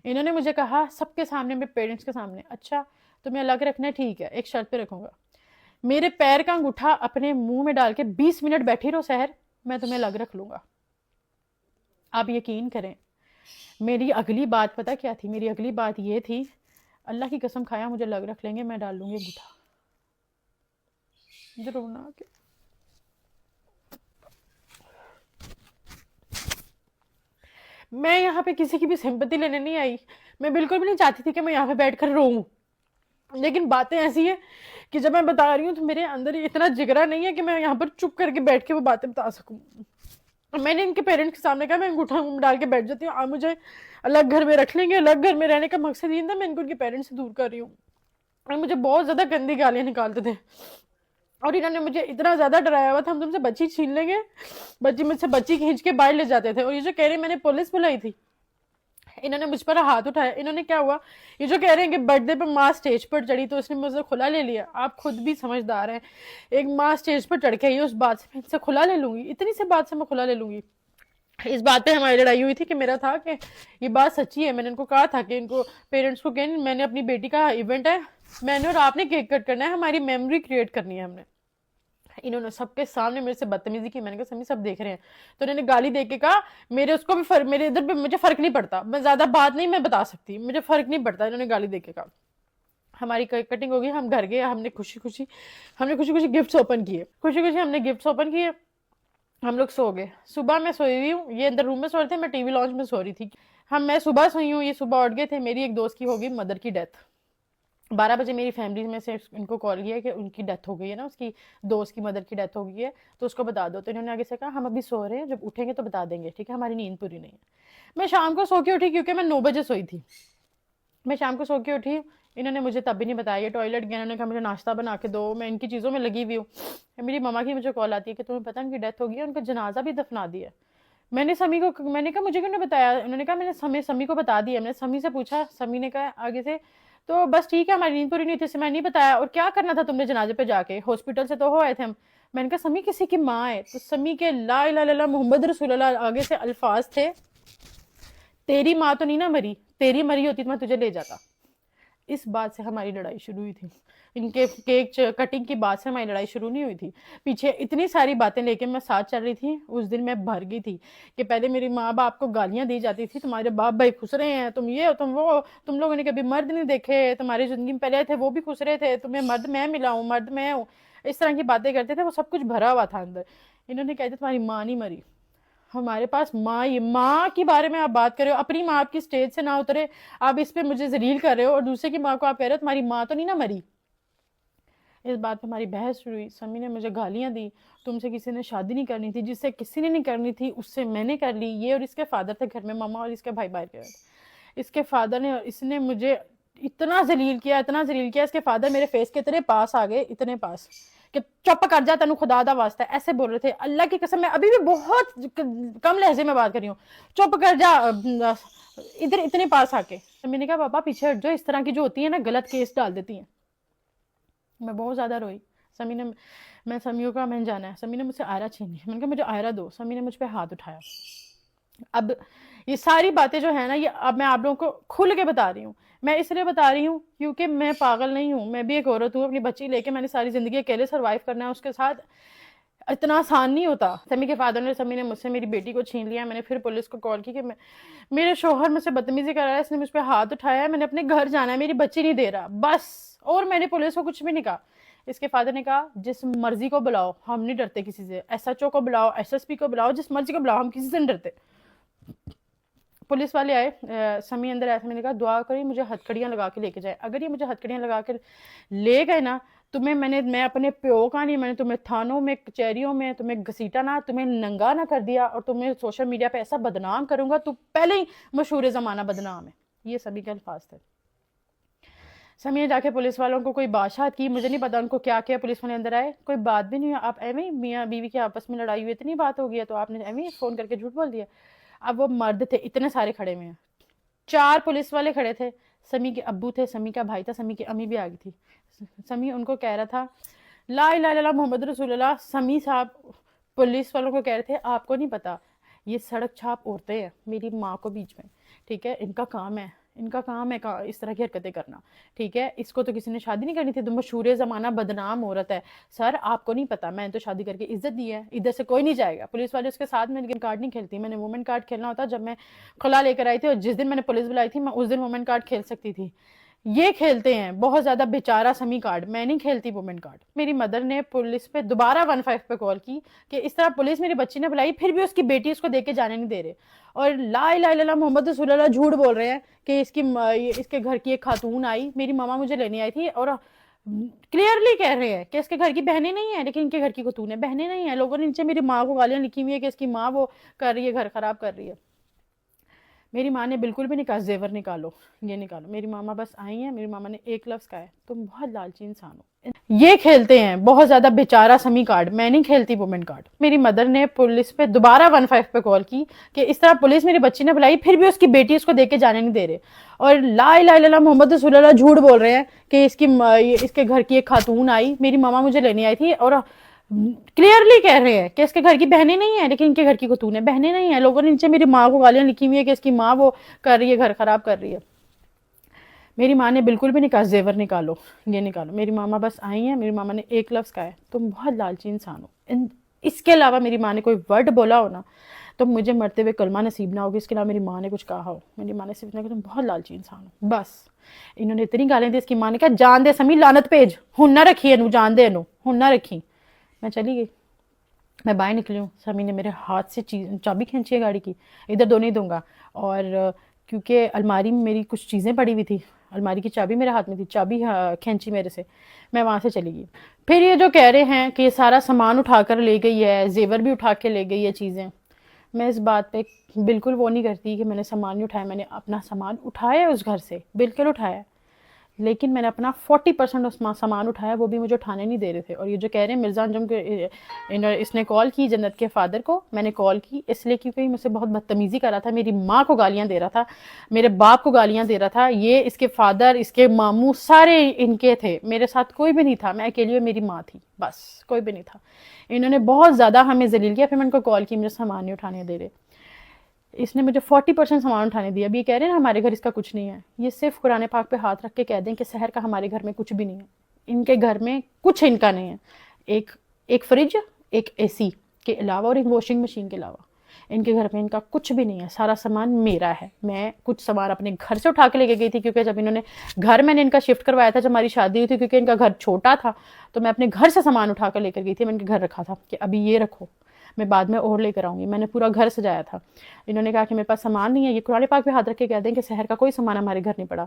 انہوں نے مجھے کہا سب کے سامنے، میرے پیرنٹس کے سامنے، اچھا تمہیں الگ رکھنا ہے، ٹھیک ہے، ایک شرط پہ رکھوں گا. میرے پیر کا انگوٹھا اپنے منہ میں ڈال کے 20 منٹ بیٹھی رہو سحر، میں تمہیں الگ رکھ لوں گا. آپ یقین کریں، میری اگلی بات پتہ کیا تھی؟ میری اگلی بات یہ تھی، اللہ کی قسم کھایا مجھے الگ رکھ لیں گے، میں ڈال لوں گی انگوٹھا. مجھے رونا آ گیا. میں یہاں پہ کسی کی بھی سمپتی لینے نہیں آئی، میں بالکل بھی نہیں چاہتی تھی کہ میں یہاں پہ بیٹھ کر روؤں. لیکن باتیں ایسی ہیں کہ جب میں بتا رہی ہوں تو میرے اندر اتنا جگرا نہیں ہے کہ میں یہاں پر چپ کر کے بیٹھ کے وہ باتیں بتا سکوں. میں نے ان کے پیرنٹس کے سامنے کہا میں انگوٹھا منہ میں ڈال کے بیٹھ جاتی ہوں، آپ مجھے الگ گھر میں رکھ لیں گے، الگ گھر میں رہنے کا مقصد یہ تھا، میں ان کو ان کے پیرنٹس سے دور کر رہی ہوں. اور مجھے بہت زیادہ گندی گالیاں نکالتے تھے، اور انہوں نے مجھے اتنا زیادہ ڈرایا ہوا تھا ہم تم سے بچی چھین لیں گے، بچی مجھ سے بچی کھینچ کے باہر لے جاتے تھے. اور یہ جو کہہ رہے ہیں میں نے پولیس بلائی تھی، انہوں نے مجھ پر ہاتھ اٹھایا. انہوں نے کیا ہوا، یہ جو کہہ رہے ہیں کہ برتھ ڈے پہ ماں اسٹیج پر چڑھی تو اس نے مجھ سے کھلا لے لیا. آپ خود بھی سمجھدار ہیں، ایک ماں اسٹیج پر چڑھ کے آئی ہے، اس بات سے میں ان سے کھلا لے لوں گی، اتنی سی بات سے میں کھلا لے لوں گی. اس بات پہ ہماری لڑائی ہوئی تھی کہ میرا تھا کہ یہ بات سچی ہے. میں نے ان کو کہا تھا کہ ان کو پیرنٹس کو کہ میں نے اپنی بیٹی کا ایونٹ ہے، میں نے اور آپ نے کیک کٹ کرنا ہے، ہماری میموری کریٹ کرنی ہے ہم نے. انہوں نے سب کے سامنے میرے سے بدتمیزی کی. میں نے کہا سمی سب دیکھ رہے ہیں. تو انہوں نے گالی دے کے کہا میرے اس کو بھی فرق، میرے ادھر پہ مجھے فرق نہیں پڑتا، میں زیادہ بات نہیں میں بتا سکتی، مجھے فرق نہیں پڑتا. انہوں نے گالی دے کے کہا. ہماری کٹنگ ہو گئی، ہم گھر گئے، ہم نے خوشی خوشی گفٹس اوپن کیے، ہم نے گفٹس اوپن کیے، ہم لوگ سو گئے. صبح میں سوئی ہوئی ہوں، یہ اندر روم میں سو رہے تھے، میں ٹی وی لانچ میں سو رہی تھی. میں صبح سوئی ہوں، یہ صبح اٹھ گئے تھے. میری ایک دوست کی ہو گئی مدر کی ڈیتھ. 12 بجے میری فیملی میں سے ان کو کال کیا کہ ان کی ڈیتھ ہو گئی ہے نا، اس کی دوست کی مدر کی ڈیتھ ہو گئی ہے تو اس کو بتا دو. تو انہوں نے آگے سے کہا ہم ابھی سو رہے ہیں، جب اٹھیں گے تو بتا دیں گے، ٹھیک ہے، ہماری نیند پوری نہیں ہے. میں شام کو سو کے اٹھی کیونکہ میں 9 بجے سوئی تھی. میں شام کو سو کے اٹھی، انہوں نے مجھے تب بھی نہیں بتایا. یہ ٹوائلٹ گیا، انہوں نے کہا مجھے ناشتہ بنا کے دو، میں ان کی چیزوں میں لگی ہوئی ہوں. میری ماما کی مجھے کال آتی ہے کہ تمہیں پتہ ان کی ڈیتھ ہو گئی ہے، ان کا جنازہ بھی دفنا دیا. میں نے سمی کو، میں نے کہا مجھے کیوں نہیں بتایا. انہوں نے کہا میں نے سمی کو بتا دیا. میں نے سمی سے پوچھا، سمی نے کہا آگے سے تو بس ٹھیک ہے، ہماری نیند پوری نہیں تھی اس سے میں نہیں بتایا. اور کیا کرنا تھا تم نے جنازے پہ جا کے، ہاسپٹل سے تو ہو آئے تھے ہم. میں نے کہا سمی کسی کی ماں ہے. تو سمی کے لا الہ الا اللہ محمد رسول اللہ آگے سے الفاظ تھے، تیری ماں تو نہیں نا مری، تیری مری ہوتی تو میں تجھے لے جاتا. اس بات سے ہماری لڑائی شروع ہوئی تھی. ان کے کیک کٹنگ کی بات سے ہماری لڑائی شروع نہیں ہوئی تھی. پیچھے اتنی ساری باتیں لے کے میں ساتھ چل رہی تھی. اس دن میں بھر گئی تھی کہ پہلے میری ماں باپ کو گالیاں دی جاتی تھی، تمہارے باپ بھائی خسرے ہیں، تم یہ ہو تم وہ، تم لوگوں نے کبھی مرد نہیں دیکھے، تمہاری زندگی میں پہلے تھے وہ بھی خسرے تھے، تمہیں مرد میں ملا ہوں، مرد میں ہوں. اس طرح کی باتیں کرتے تھے، وہ سب کچھ بھرا ہوا تھا اندر. انہوں نے کہا تھا تمہاری ماں نہیں مری. ہمارے پاس ماں کے بارے میں آپ بات کر رہے ہو، اپنی ماں آپ کی سٹیج سے نہ اترے، آپ اس پہ مجھے ذلیل کر رہے ہو، اور دوسرے کی ماں کو آپ کہہ رہے ہو تمہاری ماں تو نہیں نہ مری. اس بات پہ ہماری بحث ہوئی. سمی نے مجھے گالیاں دی، تم سے کسی نے شادی نہیں کرنی تھی، جس سے کسی نے نہیں کرنی تھی اس سے میں نے کر لی. یہ اور اس کے فادر تھے گھر میں، ماما اور اس کے بھائی باہر گئے. اس کے فادر نے، اس نے مجھے اتنا ذلیل کیا، اتنا ذلیل کیا. اس کے فادر میرے فیس کے اتنے پاس آ گئے، اتنے پاس کہ چپ کر جا تینوں خدا دا واسطہ، ایسے بول رہے تھے. اللہ کی قسم میں ابھی بھی بہت کم لہجے میں بات کر رہی ہوں، چپ کر جا ادھر، اتنے پاس آ کے. میں نے کہا پاپا پیچھے ہٹ جو، اس طرح کی جو ہوتی ہیں نا غلط کیس ڈال دیتی ہیں. میں بہت زیادہ روئی. سمی نے، میں سمیوں کا میں جانا ہے، سمی نے مجھ سے آئرہ چھین لی. میں نے کہا مجھے آئرہ دو. سمی نے مجھ پہ ہاتھ اٹھایا. اب یہ ساری باتیں جو ہیں نا، یہ اب میں آپ لوگوں کو کھل کے بتا رہی ہوں. میں اس لیے بتا رہی ہوں کیونکہ میں پاگل نہیں ہوں، میں بھی ایک عورت ہوں. اپنی بچی لے کے میں نے ساری زندگی اکیلے سروائیو کرنا ہے، اس کے ساتھ اتنا آسان نہیں ہوتا. سمی کے فادر نے، سمی نے مجھ سے میری بیٹی کو چھین لیا. میں نے پھر پولیس کو کال کی کہ میرے شوہر مجھ سے بدتمیزی کر رہا ہے، اس نے مجھ پہ ہاتھ اٹھایا ہے، میں نے اپنے گھر جانا ہے، میری بچی نہیں دے رہا بس. اور میں نے پولیس کو کچھ بھی نہیں کہا. اس کے فادر نے کہا جس مرضی کو بلاؤ، ہم نہیں ڈرتے کسی سے، ایس ایچ او کو بلاؤ، ایس ایس پی کو بلاؤ، جس مرضی کو بلاؤ، ہم کسی سے نہیں ڈرتے. پولیس والے آئے، سمی اندر آیا. میں نے کہا دعا کری مجھے ہتھکڑیاں لگا کے لے کے جائے. اگر یہ مجھے ہتھکڑیاں لگا کے لے گئے نا، تمہیں میں اپنے پیو کا نہیں، میں نے تمہیں تھانوں میں، کچہریوں میں تمہیں گھسیٹا نہ، تمہیں ننگا نہ کر دیا، اور تمہیں سوشل میڈیا پہ ایسا بدنام کروں گا تو پہلے ہی مشہور زمانہ بدنام ہے. یہ سمی کے الفاظ تھے. سمی نے جا کے پولیس والوں کو کوئی بادشاہت کی، مجھے نہیں پتا ان کو کیا کیا. پولیس والے اندر آئے، کوئی بات بھی نہیں. آپ ایویں میاں بیوی کے آپس میں لڑائی ہوئی، اتنی بات ہو گئی ہے تو آپ نے ایویں فون کر کے جھوٹ بول دیا. اب وہ مرد تھے اتنے سارے کھڑے ہوئے ہیں، 4 پولیس والے کھڑے تھے. سمی کے ابو تھے، سمی کا بھائی تھا، سمی کی امی بھی آ گئی تھی. سمی ان کو کہہ رہا تھا لا الہ الا اللہ محمد رسول اللہ. سمی صاحب پولیس والوں کو کہہ رہے تھے آپ کو نہیں پتا یہ سڑک چھاپ عورتیں ہیں، میری ماں کو بیچ میں، ٹھیک ہے، ان کا کام ہے اس طرح کی حرکتیں کرنا، ٹھیک ہے، اس کو تو کسی نے شادی نہیں کرنی تھی، تو مشہور زمانہ بدنام عورت ہے. سر آپ کو نہیں پتا، میں نے تو شادی کر کے عزت دی ہے، ادھر سے کوئی نہیں جائے گا. پولیس والے اس کے ساتھ میں کارڈ نہیں کھیلتی. میں نے وومن کارڈ کھیلنا ہوتا جب میں خلا لے کر آئی تھی، اور جس دن میں نے پولیس بلائی تھی میں اس دن وومن کارڈ کھیل سکتی تھی. یہ کھیلتے ہیں بہت زیادہ بیچارہ سمی کارڈ، میں نہیں کھیلتی وومن کارڈ. میری مدر نے پولیس پہ دوبارہ 15 پہ کال کی کہ اس طرح پولیس میری بچی نے بلائی، پھر بھی اس کی بیٹی اس کو دے کے جانے نہیں دے رہے، اور لا الہ الا اللہ محمد رسول اللہ جھوٹ بول رہے ہیں کہ اس کے گھر کی ایک خاتون آئی، میری ماما مجھے لینے آئی تھی، اور کلیئرلی کہہ رہے ہیں کہ اس کے گھر کی بہنیں نہیں ہیں، لیکن ان کے گھر کی کوتون ہے، بہنیں نہیں ہیں. لوگوں نے نیچے میری ماں کو گالیاں لکھی ہوئی ہے کہ اس کی ماں وہ کر رہی ہے، گھر خراب کر رہی ہے. میری ماں نے بالکل بھی نہیں کہا زیور نکالو، یہ نکالو. میری ماما بس آئی ہیں، میری ماما نے ایک لفظ کہا ہے، تم بہت لالچی انسان ہو. یہ کھیلتے ہیں بہت زیادہ بیچارہ سمی کارڈ. میں نہیں کھیلتی وومن کارڈ. میری مدر نے پولیس پہ دوبارہ 15 پہ کال کی کہ اس طرح پولیس میری بچی نے بلائی، پھر بھی اس کی بیٹی اس کو دیکھ کے جانے نہیں دے رہے، اور لا الہ الا اللہ محمد رسول اللہ جھوٹ بول رہے ہیں کہ اس کے گھر کی ایک خاتون آئی، میری ماما مجھے لینے آئی تھی، اور کلیئرلی کہہ رہے ہیں کہ اس کے گھر کی بہنیں نہیں ہیں، لیکن ان کے گھر کی کوتون ہے، بہنیں نہیں ہیں. لوگوں نے نیچے میری ماں کو گالیاں لکھی ہوئی ہے کہ اس کی ماں وہ کر رہی ہے، گھر خراب کر رہی ہے. میری ماں نے بالکل بھی نہیں کہا زیور نکالو، یہ نکالو. میری ماما بس آئی ہیں، میری ماما نے ایک لفظ کہا ہے، تم بہت لالچی انسان ہو. اس کے علاوہ میری ماں نے کوئی ورڈ بولا ہو نا تو مجھے مرتے ہوئے کلمہ نصیب نہ ہوگی. اس کے علاوہ میری ماں نے کچھ کہا ہو، میری ماں نے صرف اتنا کہ تم بہت لالچی انسان ہو، بس. انہوں نے اتنی گالیں دی. اس کی ماں نے کہا جان دے سمی، لعنت بھیج، ہن نہ رکھی انو، جان دے انو، ہن نہ رکھی. میں چلی گئی. میں باہر نکلی ہوں، سمی نے میرے ہاتھ سے چابی کھینچی ہے گاڑی کی، ادھر دو نہیں دوں گا. اور کیونکہ الماری میں میری کچھ چیزیں پڑی ہوئی تھی، الماری کی چابی میرے ہاتھ میں تھی، چابی کھینچی میرے سے، میں وہاں سے چلی گئی. پھر یہ جو کہہ رہے ہیں کہ سارا سامان اٹھا کر لے گئی ہے، زیور بھی اٹھا کے لے گئی ہے چیزیں، میں اس بات پہ بالکل وہ نہیں کرتی کہ میں نے سامان نہیں اٹھایا. میں نے اپنا سامان اٹھایا اس گھر سے، بالکل اٹھایا، لیکن میں نے اپنا 40% سامان اٹھایا، وہ بھی مجھے اٹھانے نہیں دے رہے تھے. اور یہ جو کہہ رہے ہیں مرزا انجم کے، اس نے کال کی جنت کے فادر کو. میں نے کال کی اس لیے کیونکہ مجھ سے بہت بدتمیزی کر رہا تھا، میری ماں کو گالیاں دے رہا تھا، میرے باپ کو گالیاں دے رہا تھا. یہ اس کے فادر، اس کے ماموں سارے ان کے تھے، میرے ساتھ کوئی بھی نہیں تھا. میں اکیلی میری ماں تھی، بس کوئی بھی نہیں تھا. انہوں نے بہت زیادہ ہمیں ذلیل کیا. پھر میں ان کو کال کی، مجھے سامان نہیں اٹھانے دے رہے. اس نے مجھے 40% سامان اٹھانے دیا. اب یہ کہہ رہے ہیں ہمارے گھر اس کا کچھ نہیں ہے. یہ صرف قرآن پاک پہ ہاتھ رکھ کے کہہ دیں کہ سحر کا ہمارے گھر میں کچھ بھی نہیں ہے. ان کے گھر میں کچھ ان کا نہیں ہے. ایک فریج، ایک اے سی کے علاوہ اور ایک واشنگ مشین کے علاوہ ان کے گھر میں ان کا کچھ بھی نہیں ہے. سارا سامان میرا ہے. میں کچھ سامان اپنے گھر سے اٹھا کے لے کے گئی تھی، کیونکہ جب انہوں نے گھر میں نے ان کا شفٹ کروایا تھا، جب ہماری شادی ہوئی تھی، کیونکہ ان کا گھر چھوٹا تھا تو میں اپنے گھر سے سامان اٹھا کر لے کر گئی تھی. میں ان کے گھر رکھا تھا کہ ابھی یہ رکھو، میں بعد میں اور لے کر آؤں گی. میں نے پورا گھر سجایا تھا. انہوں نے کہا کہ میرے پاس سامان نہیں ہے. یہ قرآن پاک پہ ہاتھ رکھ کے کہہ دیں کہ سحر کا کوئی سامان ہمارے گھر نہیں پڑا.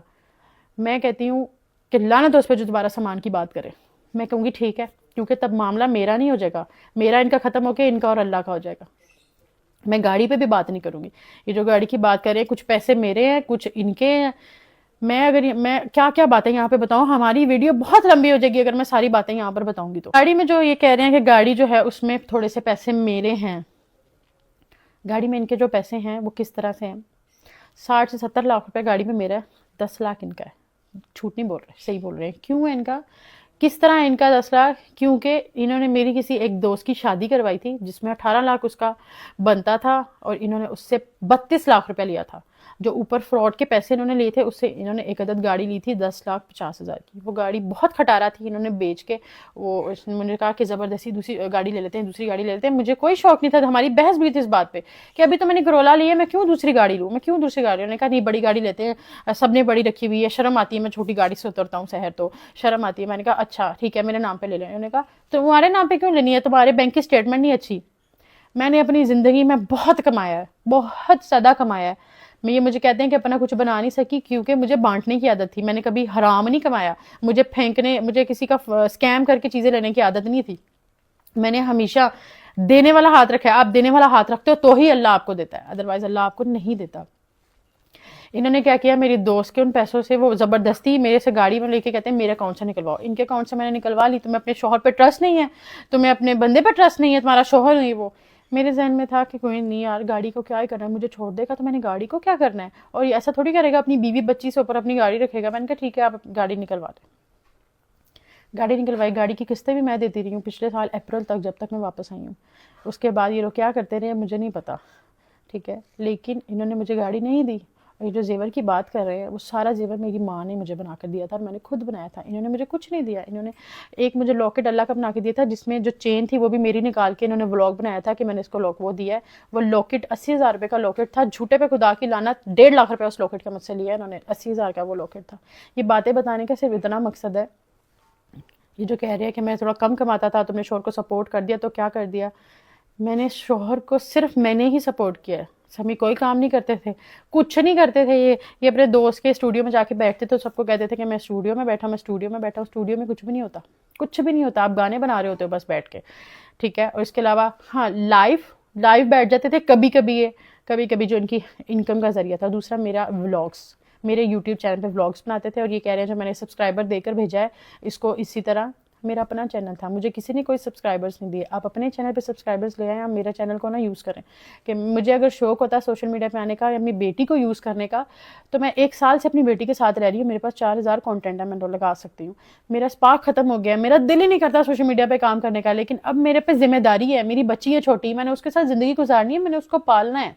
میں کہتی ہوں کہ لعنت ہو اس پہ جو دوبارہ سامان کی بات کرے. میں کہوں گی ٹھیک ہے، کیونکہ تب معاملہ میرا نہیں ہو جائے گا، میرا ان کا ختم ہو کے ان کا اور اللہ کا ہو جائے گا. میں گاڑی پہ بھی بات نہیں کروں گی. یہ جو گاڑی کی بات کریں، کچھ پیسے میرے ہیں، کچھ ان کے ہیں. میں کیا کیا باتیں یہاں پہ بتاؤں، ہماری ویڈیو بہت لمبی ہو جائے گی اگر میں ساری باتیں یہاں پر بتاؤں گی. تو گاڑی میں جو یہ کہہ رہے ہیں کہ گاڑی جو ہے اس میں تھوڑے سے پیسے میرے ہیں. گاڑی میں ان کے جو پیسے ہیں وہ کس طرح سے ہیں، 60 سے 70 لاکھ روپے گاڑی میں میرا ہے، 10 لاکھ ان کا ہے. جھوٹ نہیں بول رہے، صحیح بول رہے ہیں. کیوں ہے ان کا، کس طرح ان کا 10 لاکھ؟ کیونکہ انہوں نے میری کسی ایک دوست کی شادی کروائی تھی جس میں 18 لاکھ اس کا بنتا تھا، اور انہوں نے اس سے 32 لاکھ روپے لیا تھا. جو اوپر فراڈ کے پیسے انہوں نے لیے تھے، اس سے انہوں نے ایک عدد گاڑی لی تھی 10,50,000 کی. وہ گاڑی بہت کھٹارا تھی، انہوں نے بیچ کے اس نے مجھے کہا کہ زبردستی دوسری گاڑی لے لیتے ہیں، دوسری گاڑی لے لیتے ہیں. مجھے کوئی شوق نہیں تھا. ہماری بحث بھی تھی اس بات پہ کہ ابھی تو میں نے کرولا لی ہے، میں کیوں دوسری گاڑی لوں، میں کیوں دوسری گاڑی. انہوں نے کہا نہیں بڑی گاڑی لیتے ہیں، سب نے بڑی رکھی ہوئی ہے، شرم آتی ہے، میں چھوٹی گاڑی سے اترتا ہوں شہر تو شرم آتی ہے. میں نے کہا اچھا ٹھیک ہے میرے نام پہ لے لیں. انہوں نے کہا تمہارے نام پہ کیوں لینی ہے، تمہارے بینک کی اسٹیٹمنٹ نہیں اچھی. میں نے اپنی زندگی میں بہت کمایا ہے، بہت زیادہ کمایا ہے. یہ مجھے کہتے ہیں کہ اپنا کچھ بنا نہیں سکی کیونکہ مجھے بانٹنے کی عادت تھی. میں نے کبھی حرام نہیں کمایا، مجھے پھینکنے، مجھے کسی کا اسکیم کر کے چیزیں لینے کی عادت نہیں تھی. میں نے ہمیشہ دینے والا ہاتھ رکھا ہے. آپ دینے والا ہاتھ رکھتے ہو تو ہی اللہ آپ کو دیتا ہے، ادروائز اللہ آپ کو نہیں دیتا. انہوں نے کیا کیا، میری دوست کے ان پیسوں سے وہ زبردستی میرے سے گاڑی میں لے کے کہتے ہیں میرے اکاؤنٹ سے نکلواؤ. ان کے اکاؤنٹ سے میں نے نکلوا لی. تمہیں اپنے شوہر پہ ٹرسٹ نہیں ہے، تمہیں اپنے بندے پہ ٹرسٹ نہیں ہے، تمہارا شوہر نہیں. وہ میرے ذہن میں تھا کہ کوئی نہیں یار، گاڑی کو کیا ہی کرنا ہے، مجھے چھوڑ دے گا تو میں نے گاڑی کو کیا کرنا ہے، اور یہ ایسا تھوڑی کرے گا اپنی بیوی بچی سے اوپر اپنی گاڑی رکھے گا. میں نے کہا ٹھیک ہے آپ گاڑی نکلوا دیں. گاڑی نکلوائی. گاڑی کی قسطیں بھی میں دیتی رہی ہوں پچھلے سال اپریل تک، جب تک میں واپس آئی ہوں. اس کے بعد یہ لوگ کیا کرتے رہے مجھے نہیں پتا، ٹھیک ہے، لیکن انہوں نے مجھے گاڑی نہیں دی. اور یہ جو زیور کی بات کر رہے ہیں، وہ سارا زیور میری ماں نے مجھے بنا کر دیا تھا، اور میں نے خود بنایا تھا. انہوں نے مجھے کچھ نہیں دیا. انہوں نے ایک مجھے لاکٹ اللہ کا بنا کے دیا تھا، جس میں جو چین تھی وہ بھی میری نکال کے انہوں نے ولاگ بنایا تھا کہ میں نے اس کو وہ دیا ہے. وہ لاکٹ 80,000 روپے کا لاکٹ تھا. جھوٹے پہ خدا کی لعنت، 1.5 لاکھ روپے اس لاکٹ کا مجھ سے لیا انہوں نے. 80,000 کا وہ لاکٹ تھا. یہ باتیں بتانے کا صرف اتنا مقصد ہے. یہ جو کہہ رہے ہیں کہ میں تھوڑا کم کماتا تھا، تم نے شوہر کو سپورٹ کر دیا، تو کیا کر دیا؟ میں نے شوہر کو صرف میں نے ہی سپورٹ کیا ہے. سمی کوئی کام نہیں کرتے تھے، کچھ نہیں کرتے تھے، یہ اپنے دوست کے اسٹوڈیو میں جا کے بیٹھتے تو سب کو کہتے تھے کہ میں اسٹوڈیو میں بیٹھا ہوں، میں اسٹوڈیو میں بیٹھا ہوں. اسٹوڈیو میں کچھ بھی نہیں ہوتا، کچھ بھی نہیں ہوتا، آپ گانے بنا رہے ہوتے ہو بس بیٹھ کے، ٹھیک ہے. اور اس کے علاوہ ہاں لائیو بیٹھ جاتے تھے کبھی کبھی جو ان کی انکم کا ذریعہ تھا. دوسرا میرا ولاگس، میرے یوٹیوب چینل پہ ولاگس بناتے تھے. اور یہ کہہ رہے ہیں جو میں نے سبسکرائبر دے کر بھیجا ہے اس کو اسی طرح، میرا اپنا چینل تھا، مجھے کسی نے کوئی سبسکرائبرس نہیں دیے. آپ اپنے چینل پہ سبسکرائبرس لے آئیں، آپ میرا چینل کو نہ یوز کریں. کہ مجھے اگر شوق ہوتا سوشل میڈیا پہ آنے کا یا اپنی بیٹی کو یوز کرنے کا تو میں 1 سال سے اپنی بیٹی کے ساتھ رہ رہی ہوں، میرے پاس 4000 کانٹینٹ ہے، میں تو لگا سکتی ہوں. میرا اسپارک ختم ہو گیا، میرا دل ہی نہیں کرتا سوشل میڈیا پہ کام کرنے کا. لیکن اب میرے پہ ذمہ داری ہے، میری بچی ہے چھوٹی، میں نے اس کے ساتھ زندگی گزارنی ہے، میں نے اس کو پالنا ہے،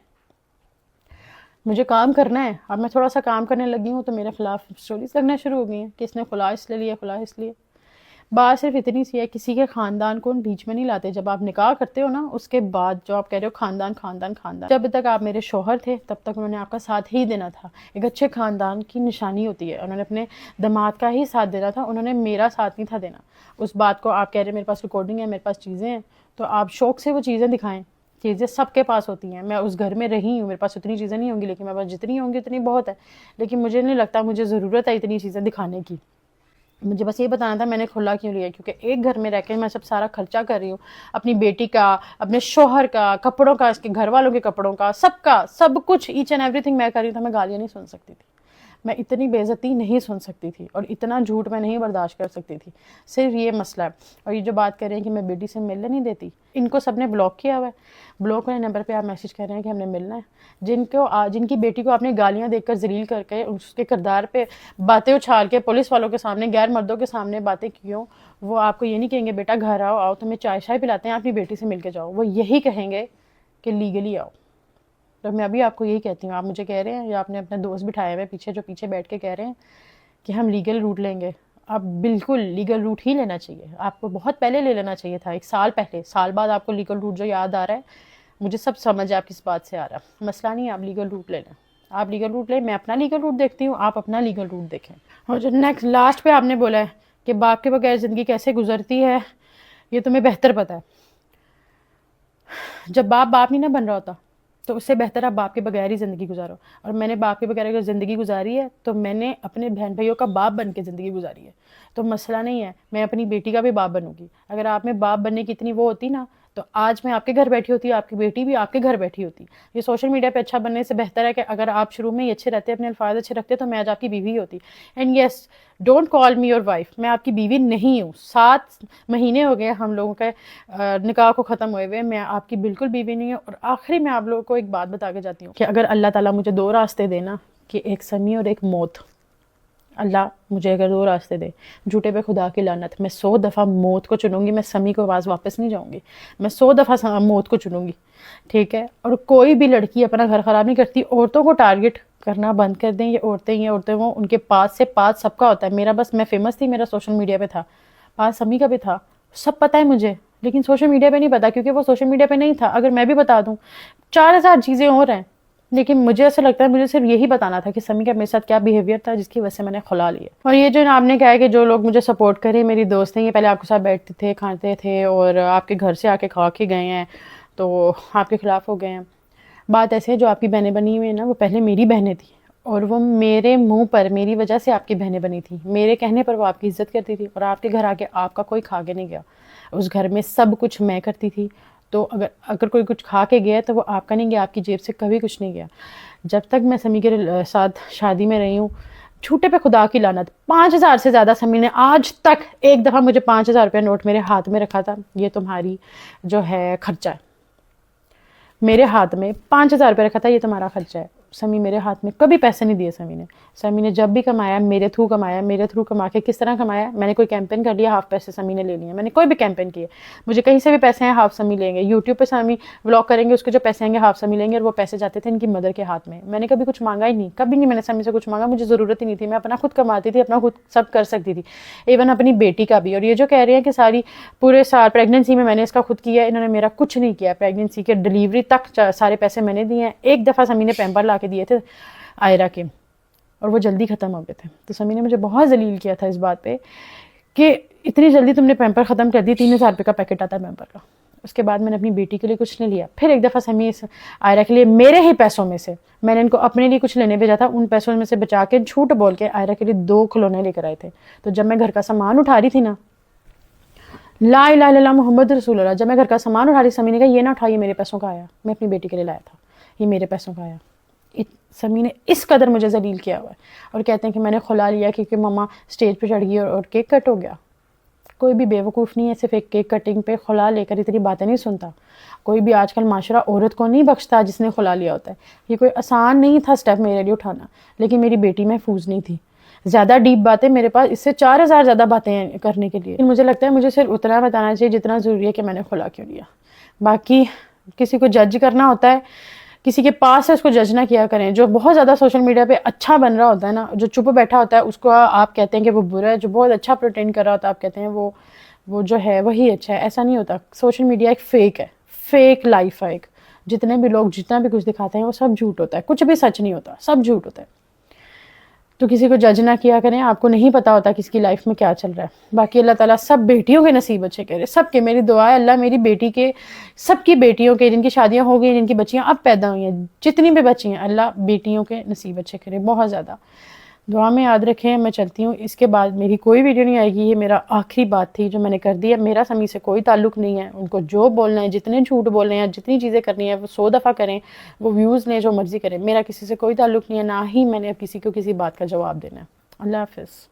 مجھے کام کرنا ہے. اب میں تھوڑا سا کام کرنے لگی ہوں تو میرے خلاف اسٹوریز لگنا شروع ہو گئی ہیں کہ اس نے کھلا اس لیے لیا، کھلا اس لیے. بات صرف اتنی سی ہے، کسی کے خاندان کو بیچ میں نہیں لاتے. جب آپ نکاح کرتے ہو نا، اس کے بعد جو آپ کہہ رہے ہو خاندان، جب تک آپ میرے شوہر تھے تب تک انہوں نے آپ کا ساتھ ہی دینا تھا. ایک اچھے خاندان کی نشانی ہوتی ہے، انہوں نے اپنے داماد کا ہی ساتھ دینا تھا، انہوں نے میرا ساتھ نہیں تھا دینا. اس بات کو آپ کہہ رہے ہیں میرے پاس ریکارڈنگ ہے، میرے پاس چیزیں ہیں، تو آپ شوق سے وہ چیزیں دکھائیں. چیزیں سب کے پاس ہوتی ہیں، میں اس گھر میں رہی ہوں، میرے پاس اتنی چیزیں نہیں ہوں گی، لیکن میرے پاس جتنی ہوں گی اتنی بہت ہے. لیکن مجھے نہیں لگتا مجھے ضرورت ہے اتنی چیزیں دکھانے کی. مجھے بس یہ بتانا تھا میں نے کھلا کیوں لیا، کیونکہ ایک گھر میں رہ کے میں سب سارا خرچہ کر رہی ہوں، اپنی بیٹی کا، اپنے شوہر کا، کپڑوں کا، اس کے گھر والوں کے کپڑوں کا، سب کچھ ایچ اینڈ ایوری تھنگ میں کر رہی ہوں. تو میں گالیاں نہیں سن سکتی تھی، میں اتنی بے عزتی نہیں سن سکتی تھی، اور اتنا جھوٹ میں نہیں برداشت کر سکتی تھی. صرف یہ مسئلہ ہے. اور یہ جو بات کر رہے ہیں کہ میں بیٹی سے ملنے نہیں دیتی، ان کو سب نے بلاک کیا ہوا ہے. بلاک والے نمبر پہ آپ میسج کر رہے ہیں کہ ہم نے ملنا ہے. جن کی بیٹی کو آپ نے گالیاں دے کر ذلیل کر کے اس کے کردار پہ باتیں اچھال کے پولیس والوں کے سامنے، غیر مردوں کے سامنے باتیں کی ہوں، وہ آپ کو یہ نہیں کہیں گے بیٹا گھر آؤ تمہیں چائے شائے پلاتے ہیں، اپنی بیٹی سے مل کے جاؤ. وہ یہی کہیں گے کہ لیگلی آؤ. تو میں ابھی آپ کو یہی کہتی ہوں، آپ مجھے کہہ رہے ہیں یا آپ نے اپنے دوست بٹھائے ہوئے پیچھے جو پیچھے بیٹھ کے کہہ رہے ہیں کہ ہم لیگل روٹ لیں گے، آپ بالکل لیگل روٹ ہی لینا چاہیے. آپ کو بہت پہلے لے لینا چاہیے تھا، 1 سال پہلے. سال بعد آپ کو لیگل روٹ جو یاد آ رہا ہے، مجھے سب سمجھ ہے آپ کس بات سے آ رہا ہے. مسئلہ نہیں ہے، آپ لیگل روٹ لے لیں، آپ لیگل روٹ لیں، میں اپنا لیگل روٹ دیکھتی ہوں، آپ اپنا لیگل روٹ دیکھیں. اور جو نیکسٹ لاسٹ پہ آپ نے بولا ہے کہ باپ کے بغیر زندگی کیسے گزرتی ہے یہ تمہیں بہتر پتہ ہے. جب باپ نہیں نہ بن رہا ہوتا تو اس سے بہتر آپ باپ کے بغیر ہی زندگی گزارو. اور میں نے باپ کے بغیر اگر زندگی گزاری ہے تو میں نے اپنے بہن بھائیوں کا باپ بن کے زندگی گزاری ہے. تو مسئلہ نہیں ہے، میں اپنی بیٹی کا بھی باپ بنوں گی. اگر آپ میں باپ بننے کی اتنی وہ ہوتی نا تو آج میں آپ کے گھر بیٹھی ہوتی، آپ کی بیٹی بھی آپ کے گھر بیٹھی ہوتی. یہ سوشل میڈیا پہ اچھا بننے سے بہتر ہے کہ اگر آپ شروع میں ہی اچھے رہتے، اپنے الفاظ اچھے رکھتے، تو میں آج آپ کی بیوی ہوتی. And yes, don't call me your wife, میں آپ کی بیوی نہیں ہوں. 7 مہینے ہو گئے ہم لوگوں کے نکاح کو ختم ہوئے ہوئے، میں آپ کی بالکل بیوی نہیں ہوں. اور آخری میں آپ لوگوں کو ایک بات بتا کے جاتی ہوں کہ اگر اللہ تعالیٰ مجھے 2 راستے دینا کہ ایک سمی اور ایک موت، اللہ مجھے اگر 2 راستے دے، جھوٹے پہ خدا کی لعنت، میں 100 دفعہ موت کو چنوں گی. میں سمی کو آواز واپس نہیں جاؤں گی، میں 100 دفعہ موت کو چنوں گی، ٹھیک ہے. اور کوئی بھی لڑکی اپنا گھر خراب نہیں کرتی. عورتوں کو ٹارگٹ کرنا بند کر دیں. یہ عورتیں وہ ان کے پاس سے پاس سب کا ہوتا ہے. میرا بس میں فیمس تھی، میرا سوشل میڈیا پہ تھا، پاس سمی کا بھی تھا، سب پتہ ہے مجھے، لیکن سوشل میڈیا پہ نہیں پتا کیونکہ وہ سوشل میڈیا پہ نہیں تھا. اگر میں بھی بتا دوں 4000 چیزیں اور ہیں، لیکن مجھے ایسا لگتا ہے مجھے صرف یہی بتانا تھا کہ سمی کا میرے ساتھ کیا بیہیویئر تھا جس کی وجہ سے میں نے خلا لیا. اور یہ جو آپ نے کہا ہے کہ جو لوگ مجھے سپورٹ کریں، میری دوست ہیں، یہ پہلے آپ کے ساتھ بیٹھتے تھے، کھاتے تھے، اور آپ کے گھر سے آ کے کھا کے گئے ہیں تو آپ کے خلاف ہو گئے ہیں. بات ایسے ہے، جو آپ کی بہنیں بنی ہوئی ہیں نا، وہ پہلے میری بہنیں تھیں، اور وہ میرے منہ پر میری وجہ سے آپ کی بہنیں بنی تھیں. میرے کہنے پر وہ آپ کی عزت کرتی تھی، اور آپ کے گھر آ کے آپ کا کوئی کھا کے نہیں گیا. اس گھر میں سب کچھ میں کرتی تھی. تو اگر کوئی کچھ کھا کے گیا تو وہ آپ کا نہیں گیا، آپ کی جیب سے کبھی کچھ نہیں گیا. جب تک میں سمی کے ساتھ شادی میں رہی ہوں، جھوٹے پہ خدا کی لعنت، 5000 سے زیادہ سمی نے آج تک ایک دفعہ مجھے 5000 روپیہ نوٹ میرے ہاتھ میں رکھا تھا، یہ تمہاری جو ہے خرچہ ہے. میرے ہاتھ میں 5000 روپے رکھا تھا، یہ تمہارا خرچہ ہے. سمی میرے ہاتھ میں کبھی پیسے نہیں دیے. سمی نے جب بھی کمایا میرے تھرو کمایا. میرے تھرو کما کے کس طرح کمایا؟ میں نے کوئی کیمپین کر لیا، ہاف پیسے سمی نے لے لیے. میں نے کوئی بھی کیمپین کیے، مجھے کہیں سے بھی پیسے ہیں، ہاف سمی لیں گے. یوٹیوب پہ سمی ولاگ کریں گے، اس کے جو پیسے آئیں گے ہاف سمی لیں گے. اور وہ پیسے جاتے تھے ان کی مدر کے ہاتھ میں. میں نے کبھی کچھ مانگا ہی نہیں، کبھی نہیں میں نے سمی سے کچھ مانگا. مجھے ضرورت ہی نہیں تھی، میں اپنا خود کماتی تھی، اپنا خود سب کر سکتی تھی، ایون اپنی بیٹی کا بھی. اور یہ جو کہہ رہے ہیں کہ ساری پورے سال پریگننسی میں نے اس کا خود کیا، انہوں نے میرا کچھ نہیں کیا. پریگننسی کے ڈلیوری تک سارے پیسے میں نے دیے ہیں. ایک دفعہ سمی نے پیمپر لا کے دیے تھے آئرہ کے، اور وہ جلدی ختم ہو گئے تھے. تو سمی نے مجھے بہت ذلیل کیا تھا اس بات پہ کہ اتنی جلدی تم نے پیمپر ختم کر دی. 3000 روپے کا پیکٹ آتا ہے پیمپر کا. اس کے بعد میں نے اپنی بیٹی کے لیے کچھ نہیں لیا. پھر ایک دفعہ سمی آئرہ کے لیے میرے ہی پیسوں میں سے میں نے ان کو اپنے لیے کچھ لینے بھیجا تھا, ان پیسوں میں سے بچا کے جھوٹ بول کے آئرہ کے لیے 2 کھلونے لے کر آئے تھے. تو جب میں گھر کا سامان اٹھا رہی تھی نا, لا الہ الا اللہ محمد رسول اللہ, جب میں گھر کا سامان اٹھا رہی, سمی نے کہا یہ نہ اٹھا, یہ میرے پیسوں کا آیا, میں اپنی بیٹی کے لیے لایا تھا, یہ میرے پیسوں کا آیا. سمی نے اس قدر مجھے ذلیل کیا ہوا ہے. اور کہتے ہیں کہ میں نے کھلا لیا کیونکہ ماما اسٹیج پہ چڑھ گئی اور کیک کٹ ہو گیا. کوئی بھی بیوقوف نہیں ہے صرف ایک کیک کٹنگ پہ خلا لے کر اتنی باتیں نہیں سنتا. کوئی بھی آج کل معاشرہ عورت کو نہیں بخشتا جس نے خلا لیا ہوتا ہے. یہ کوئی آسان نہیں تھا سٹیپ میرے لیے اٹھانا, لیکن میری بیٹی محفوظ نہیں تھی. زیادہ ڈیپ باتیں میرے پاس اس سے 4000 زیادہ باتیں کرنے کے لیے. مجھے لگتا ہے مجھے صرف اتنا بتانا چاہیے جتنا ضروری ہے کہ میں نے خلا کیوں لیا. باقی کسی کو جج کرنا ہوتا ہے, کسی کے پاس ہے اس کو جج نہ کیا کریں. جو بہت زیادہ سوشل میڈیا پہ اچھا بن رہا ہوتا ہے نا, جو چپ بیٹھا ہوتا ہے اس کو آپ کہتے ہیں کہ وہ برا ہے. جو بہت اچھا پریٹینڈ کر رہا ہوتا ہے آپ کہتے ہیں وہ جو ہے وہی اچھا ہے. ایسا نہیں ہوتا. سوشل میڈیا ایک فیک ہے, فیک لائف ہے. ایک جتنے بھی لوگ جتنا بھی کچھ دکھاتے ہیں وہ سب جھوٹ ہوتا ہے, کچھ بھی سچ نہیں ہوتا, سب جھوٹ ہوتا ہے. تو کسی کو جج نہ کیا کریں, آپ کو نہیں پتا ہوتا کس کی لائف میں کیا چل رہا ہے. باقی اللہ تعالیٰ سب بیٹیوں کے نصیب اچھے کرے, سب کے. میری دعا ہے اللہ میری بیٹی کے, سب کی بیٹیوں کے جن کی شادیاں ہو گئی, جن کی بچیاں اب پیدا ہوئی ہیں, جتنی بھی بچی ہیں, اللہ بیٹیوں کے نصیب اچھے کرے بہت زیادہ. دعا میں یاد رکھیں. میں چلتی ہوں, اس کے بعد میری کوئی ویڈیو نہیں آئے گی. یہ میرا آخری بات تھی جو میں نے کر دی ہے. میرا سمی سے کوئی تعلق نہیں ہے. ان کو جو بولنا ہے, جتنے جھوٹ بولنے ہیں, جتنی چیزیں کرنی ہے وہ 100 دفعہ کریں, وہ ویوز لیں, جو مرضی کریں. میرا کسی سے کوئی تعلق نہیں ہے, نہ ہی میں نے کسی کو کسی بات کا جواب دینا ہے. اللہ حافظ.